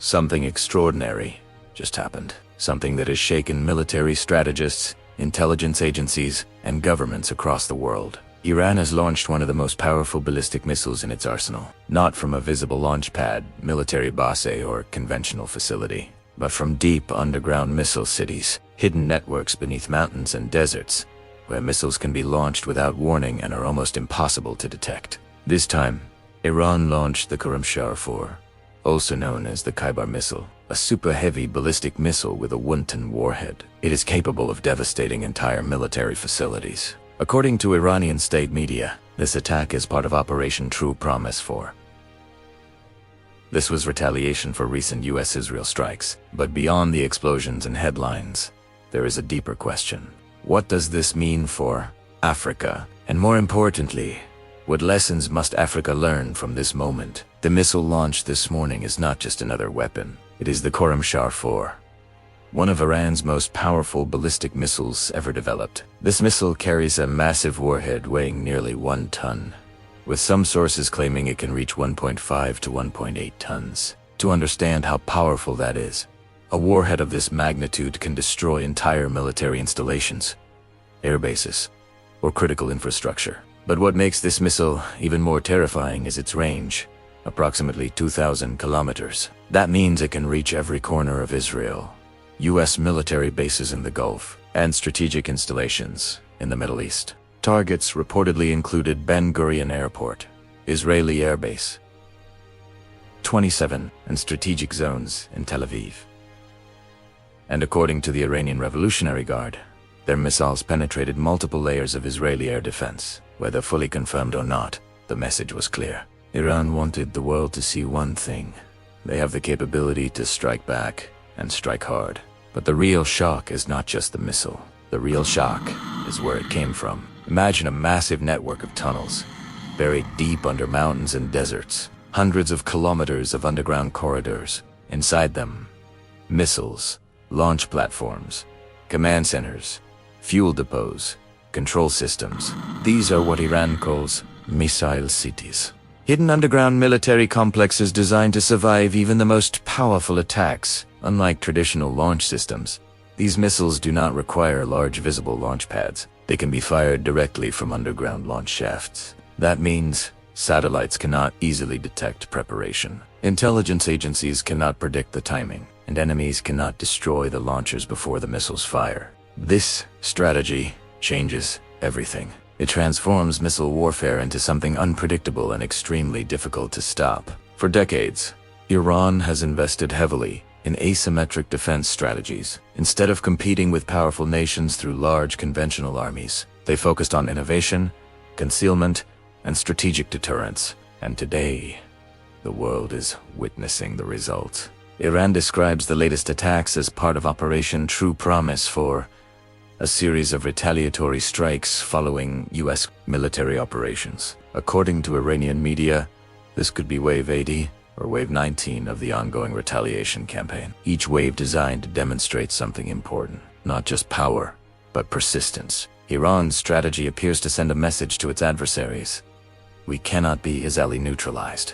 Something extraordinary just happened. Something that has shaken military strategists, intelligence agencies, and governments across the world. Iran has launched one of the most powerful ballistic missiles in its arsenal. Not from a visible launch pad, military base, or conventional facility, but from deep underground missile cities, hidden networks beneath mountains and deserts, where missiles can be launched without warning and are almost impossible to detect. This time, Iran launched the Khorramshahr 4, also known as the Khyber missile, a super-heavy ballistic missile with a 1-ton warhead. It is capable of devastating entire military facilities. According to Iranian state media, this attack is part of Operation True Promise 4. This was retaliation for recent US-Israel strikes, but beyond the explosions and headlines, there is a deeper question. What does this mean for Africa? And more importantly, what lessons must Africa learn from this moment? The missile launched this morning is not just another weapon. It is the Khorramshahr 4, one of Iran's most powerful ballistic missiles ever developed. This missile carries a massive warhead weighing nearly 1 ton, with some sources claiming it can reach 1.5 to 1.8 tons. To understand how powerful that is, a warhead of this magnitude can destroy entire military installations, air bases, or critical infrastructure. But what makes this missile even more terrifying is its range, approximately 2,000 kilometers. That means it can reach every corner of Israel, US military bases in the Gulf, and strategic installations in the Middle East. Targets reportedly included Ben Gurion Airport, Israeli Air Base 27, and strategic zones in Tel Aviv. And according to the Iranian Revolutionary Guard, their missiles penetrated multiple layers of Israeli air defense. Whether fully confirmed or not, the message was clear. Iran wanted the world to see one thing. They have the capability to strike back, and strike hard. But the real shock is not just the missile. The real shock is where it came from. Imagine a massive network of tunnels, buried deep under mountains and deserts. Hundreds of kilometers of underground corridors. Inside them, missiles, launch platforms, command centers, fuel depots, control systems. These are what Iran calls missile cities. Hidden underground military complexes designed to survive even the most powerful attacks. Unlike traditional launch systems, these missiles do not require large visible launch pads. They can be fired directly from underground launch shafts. That means satellites cannot easily detect preparation. Intelligence agencies cannot predict the timing, and enemies cannot destroy the launchers before the missiles fire. This strategy changes everything. It transforms missile warfare into something unpredictable and extremely difficult to stop. For decades, Iran has invested heavily in asymmetric defense strategies. Instead of competing with powerful nations through large conventional armies, they focused on innovation, concealment, and strategic deterrence. And today, the world is witnessing the results. Iran describes the latest attacks as part of Operation True Promise 4, a series of retaliatory strikes following US military operations. According to Iranian media, this could be Wave 80 or Wave 19 of the ongoing retaliation campaign. Each wave designed to demonstrate something important, not just power, but persistence. Iran's strategy appears to send a message to its adversaries. We cannot be easily neutralized.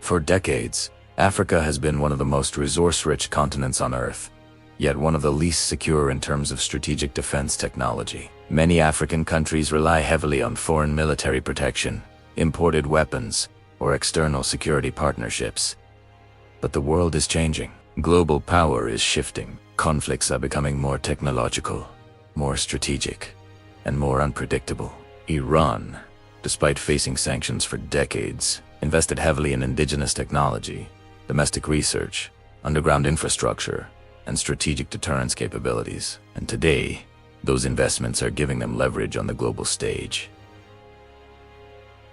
For decades, Africa has been one of the most resource-rich continents on Earth, yet one of the least secure in terms of strategic defense technology. Many African countries rely heavily on foreign military protection, imported weapons, or external security partnerships. But the world is changing. Global power is shifting. Conflicts are becoming more technological, more strategic, and more unpredictable. Iran, despite facing sanctions for decades, invested heavily in indigenous technology, domestic research, underground infrastructure, and strategic deterrence capabilities. And today, those investments are giving them leverage on the global stage.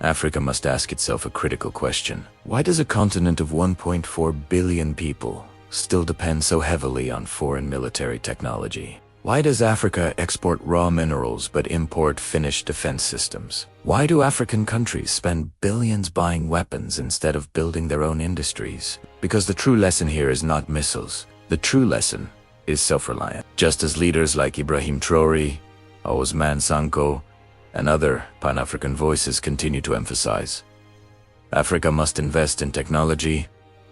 Africa must ask itself a critical question. Why does a continent of 1.4 billion people still depend so heavily on foreign military technology? Why does Africa export raw minerals but import finished defense systems? Why do African countries spend billions buying weapons instead of building their own industries? Because the true lesson here is not missiles. The true lesson is self-reliance. Just as leaders like Ibrahim Traoré, Ousmane Sonko, and other Pan-African voices continue to emphasize, Africa must invest in technology,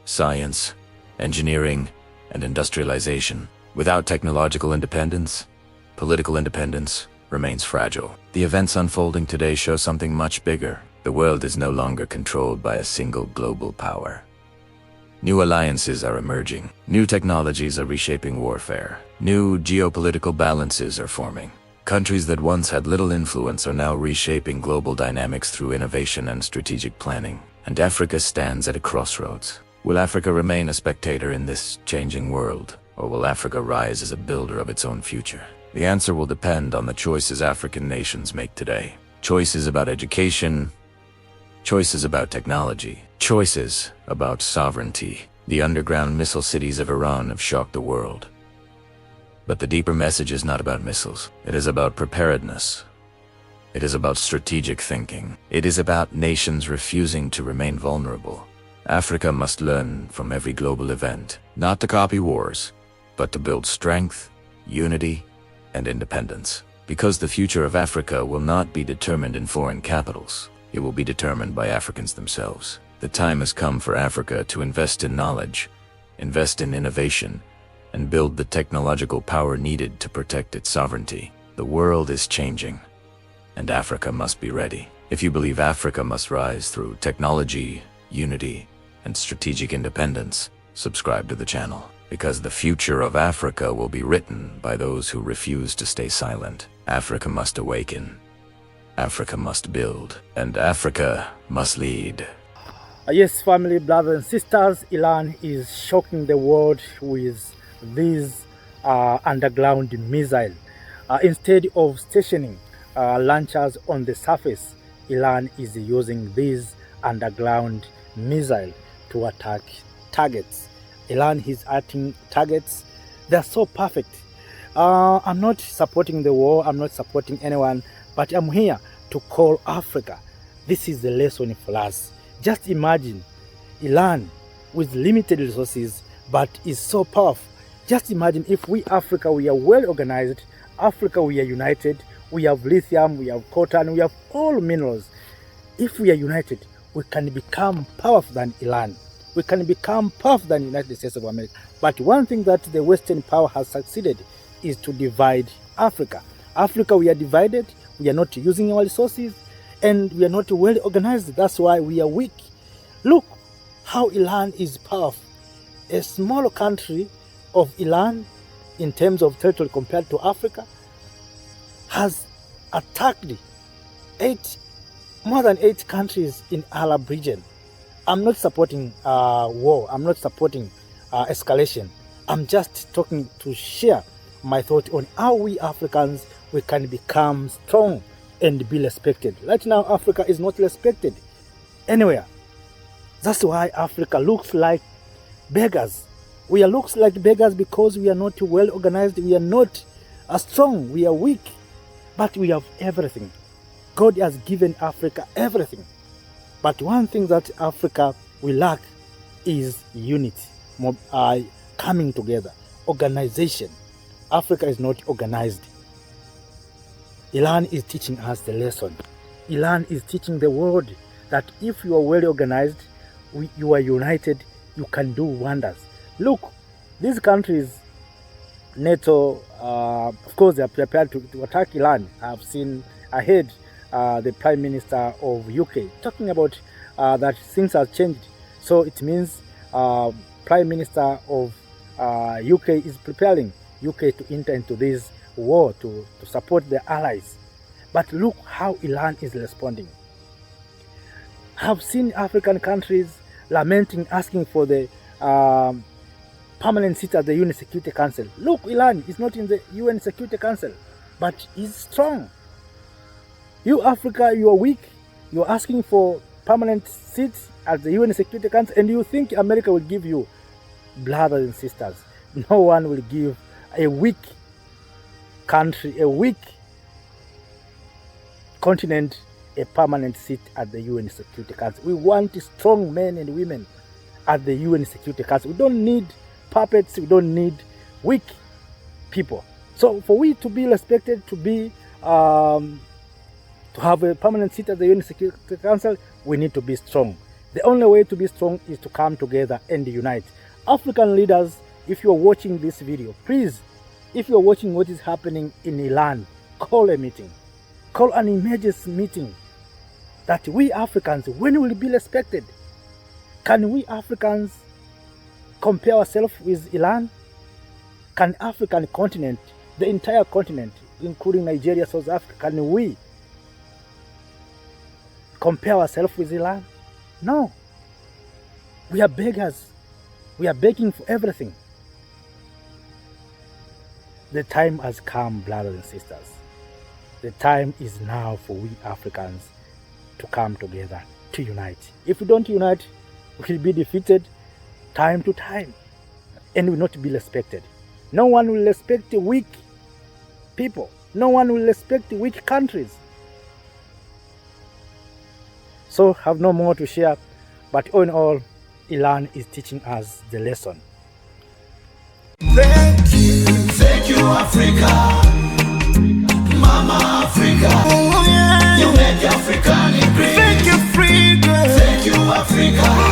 science, engineering, and industrialization. Without technological independence, political independence remains fragile. The events unfolding today show something much bigger. The world is no longer controlled by a single global power. New alliances are emerging. New technologies are reshaping warfare. New geopolitical balances are forming. Countries that once had little influence are now reshaping global dynamics through innovation and strategic planning. And Africa stands at a crossroads. Will Africa remain a spectator in this changing world, or will Africa rise as a builder of its own future? The answer will depend on the choices African nations make today. Choices about education, choices about technology, choices about sovereignty. The underground missile cities of Iran have shocked the world. But the deeper message is not about missiles. It is about preparedness. It is about strategic thinking. It is about nations refusing to remain vulnerable. Africa must learn from every global event, not to copy wars, but to build strength, unity, and independence. Because the future of Africa will not be determined in foreign capitals. It will be determined by Africans themselves. The time has come for Africa to invest in knowledge, invest in innovation, and build the technological power needed to protect its sovereignty. The world is changing, and Africa must be ready. If you believe Africa must rise through technology, unity, and strategic independence, subscribe to the channel. Because the future of Africa will be written by those who refuse to stay silent. Africa must awaken. Africa must build. And Africa must lead. Yes, family, brothers and sisters, Iran is shocking the world with these underground missile. Instead of stationing launchers on the surface, Iran is using these underground missile to attack targets. Iran is attacking targets. They're so perfect. I'm not supporting the war. I'm not supporting anyone, but I'm here to call Africa. This is the lesson for us. Just imagine Iran with limited resources, but is so powerful. Just imagine if we Africa, we are well organized. Africa, we are united. We have lithium, we have cotton, we have all minerals. If we are united, we can become powerful than Iran. We can become powerful than the United States of America. But one thing that the Western power has succeeded is to divide Africa. Africa, we are divided. We are not using our resources, and we are not well organized. That's why we are weak. Look how Iran is powerful. A small country of Iran, in terms of territory compared to Africa, has attacked more than 8 countries in Arab region. I'm not supporting war. I'm not supporting escalation. I'm just talking to share my thought on how we Africans, we can become strong and be respected. Right now, Africa is not respected anywhere. That's why Africa looks like beggars. We looks like beggars because we are not well organized. We are not strong. We are weak. But we have everything. God has given Africa everything. But one thing that Africa will lack is unity, coming together, organization. Africa is not organized. Iran is teaching us the lesson. Iran is teaching the world that if you are well organized, you are united, you can do wonders. Look, these countries, NATO, of course, they are prepared to attack Iran. I heard the Prime Minister of UK talking about that things have changed. So it means Prime Minister of UK is preparing UK to enter into this war to support their allies. But look how Iran is responding. I've seen African countries lamenting, asking for the permanent seat at the UN Security Council. Look, Iran is not in the UN Security Council, but is strong. You Africa, you are weak. You are asking for permanent seats at the UN Security Council, and you think America will give you, brothers and sisters. No one will give a weak country, a weak continent, a permanent seat at the UN Security Council. We want strong men and women at the UN Security Council. We don't need puppets. We don't need weak people. So for we to be respected, to have a permanent seat at the UN Security Council, we need to be strong. The only way to be strong is to come together and unite. African leaders, if you're watching this video, please, if you're watching what is happening in Iran, call a meeting. Call an emergency meeting that we Africans, when will be respected? Can we Africans compare ourselves with Iran? Can African continent, the entire continent, including Nigeria, South Africa, can we compare ourselves with Iran? No. We are beggars. We are begging for everything. The time has come, brothers and sisters. The time is now for we Africans to come together, to unite. If we don't unite, we will be defeated time to time and will not be respected. No one will respect the weak people. No one will respect the weak countries. So have no more to share, but all in all, Iran is teaching us the lesson. Thank you, Africa, Mama Africa. Oh, yeah. You make African great. Thank you, freedom. Thank you, Africa.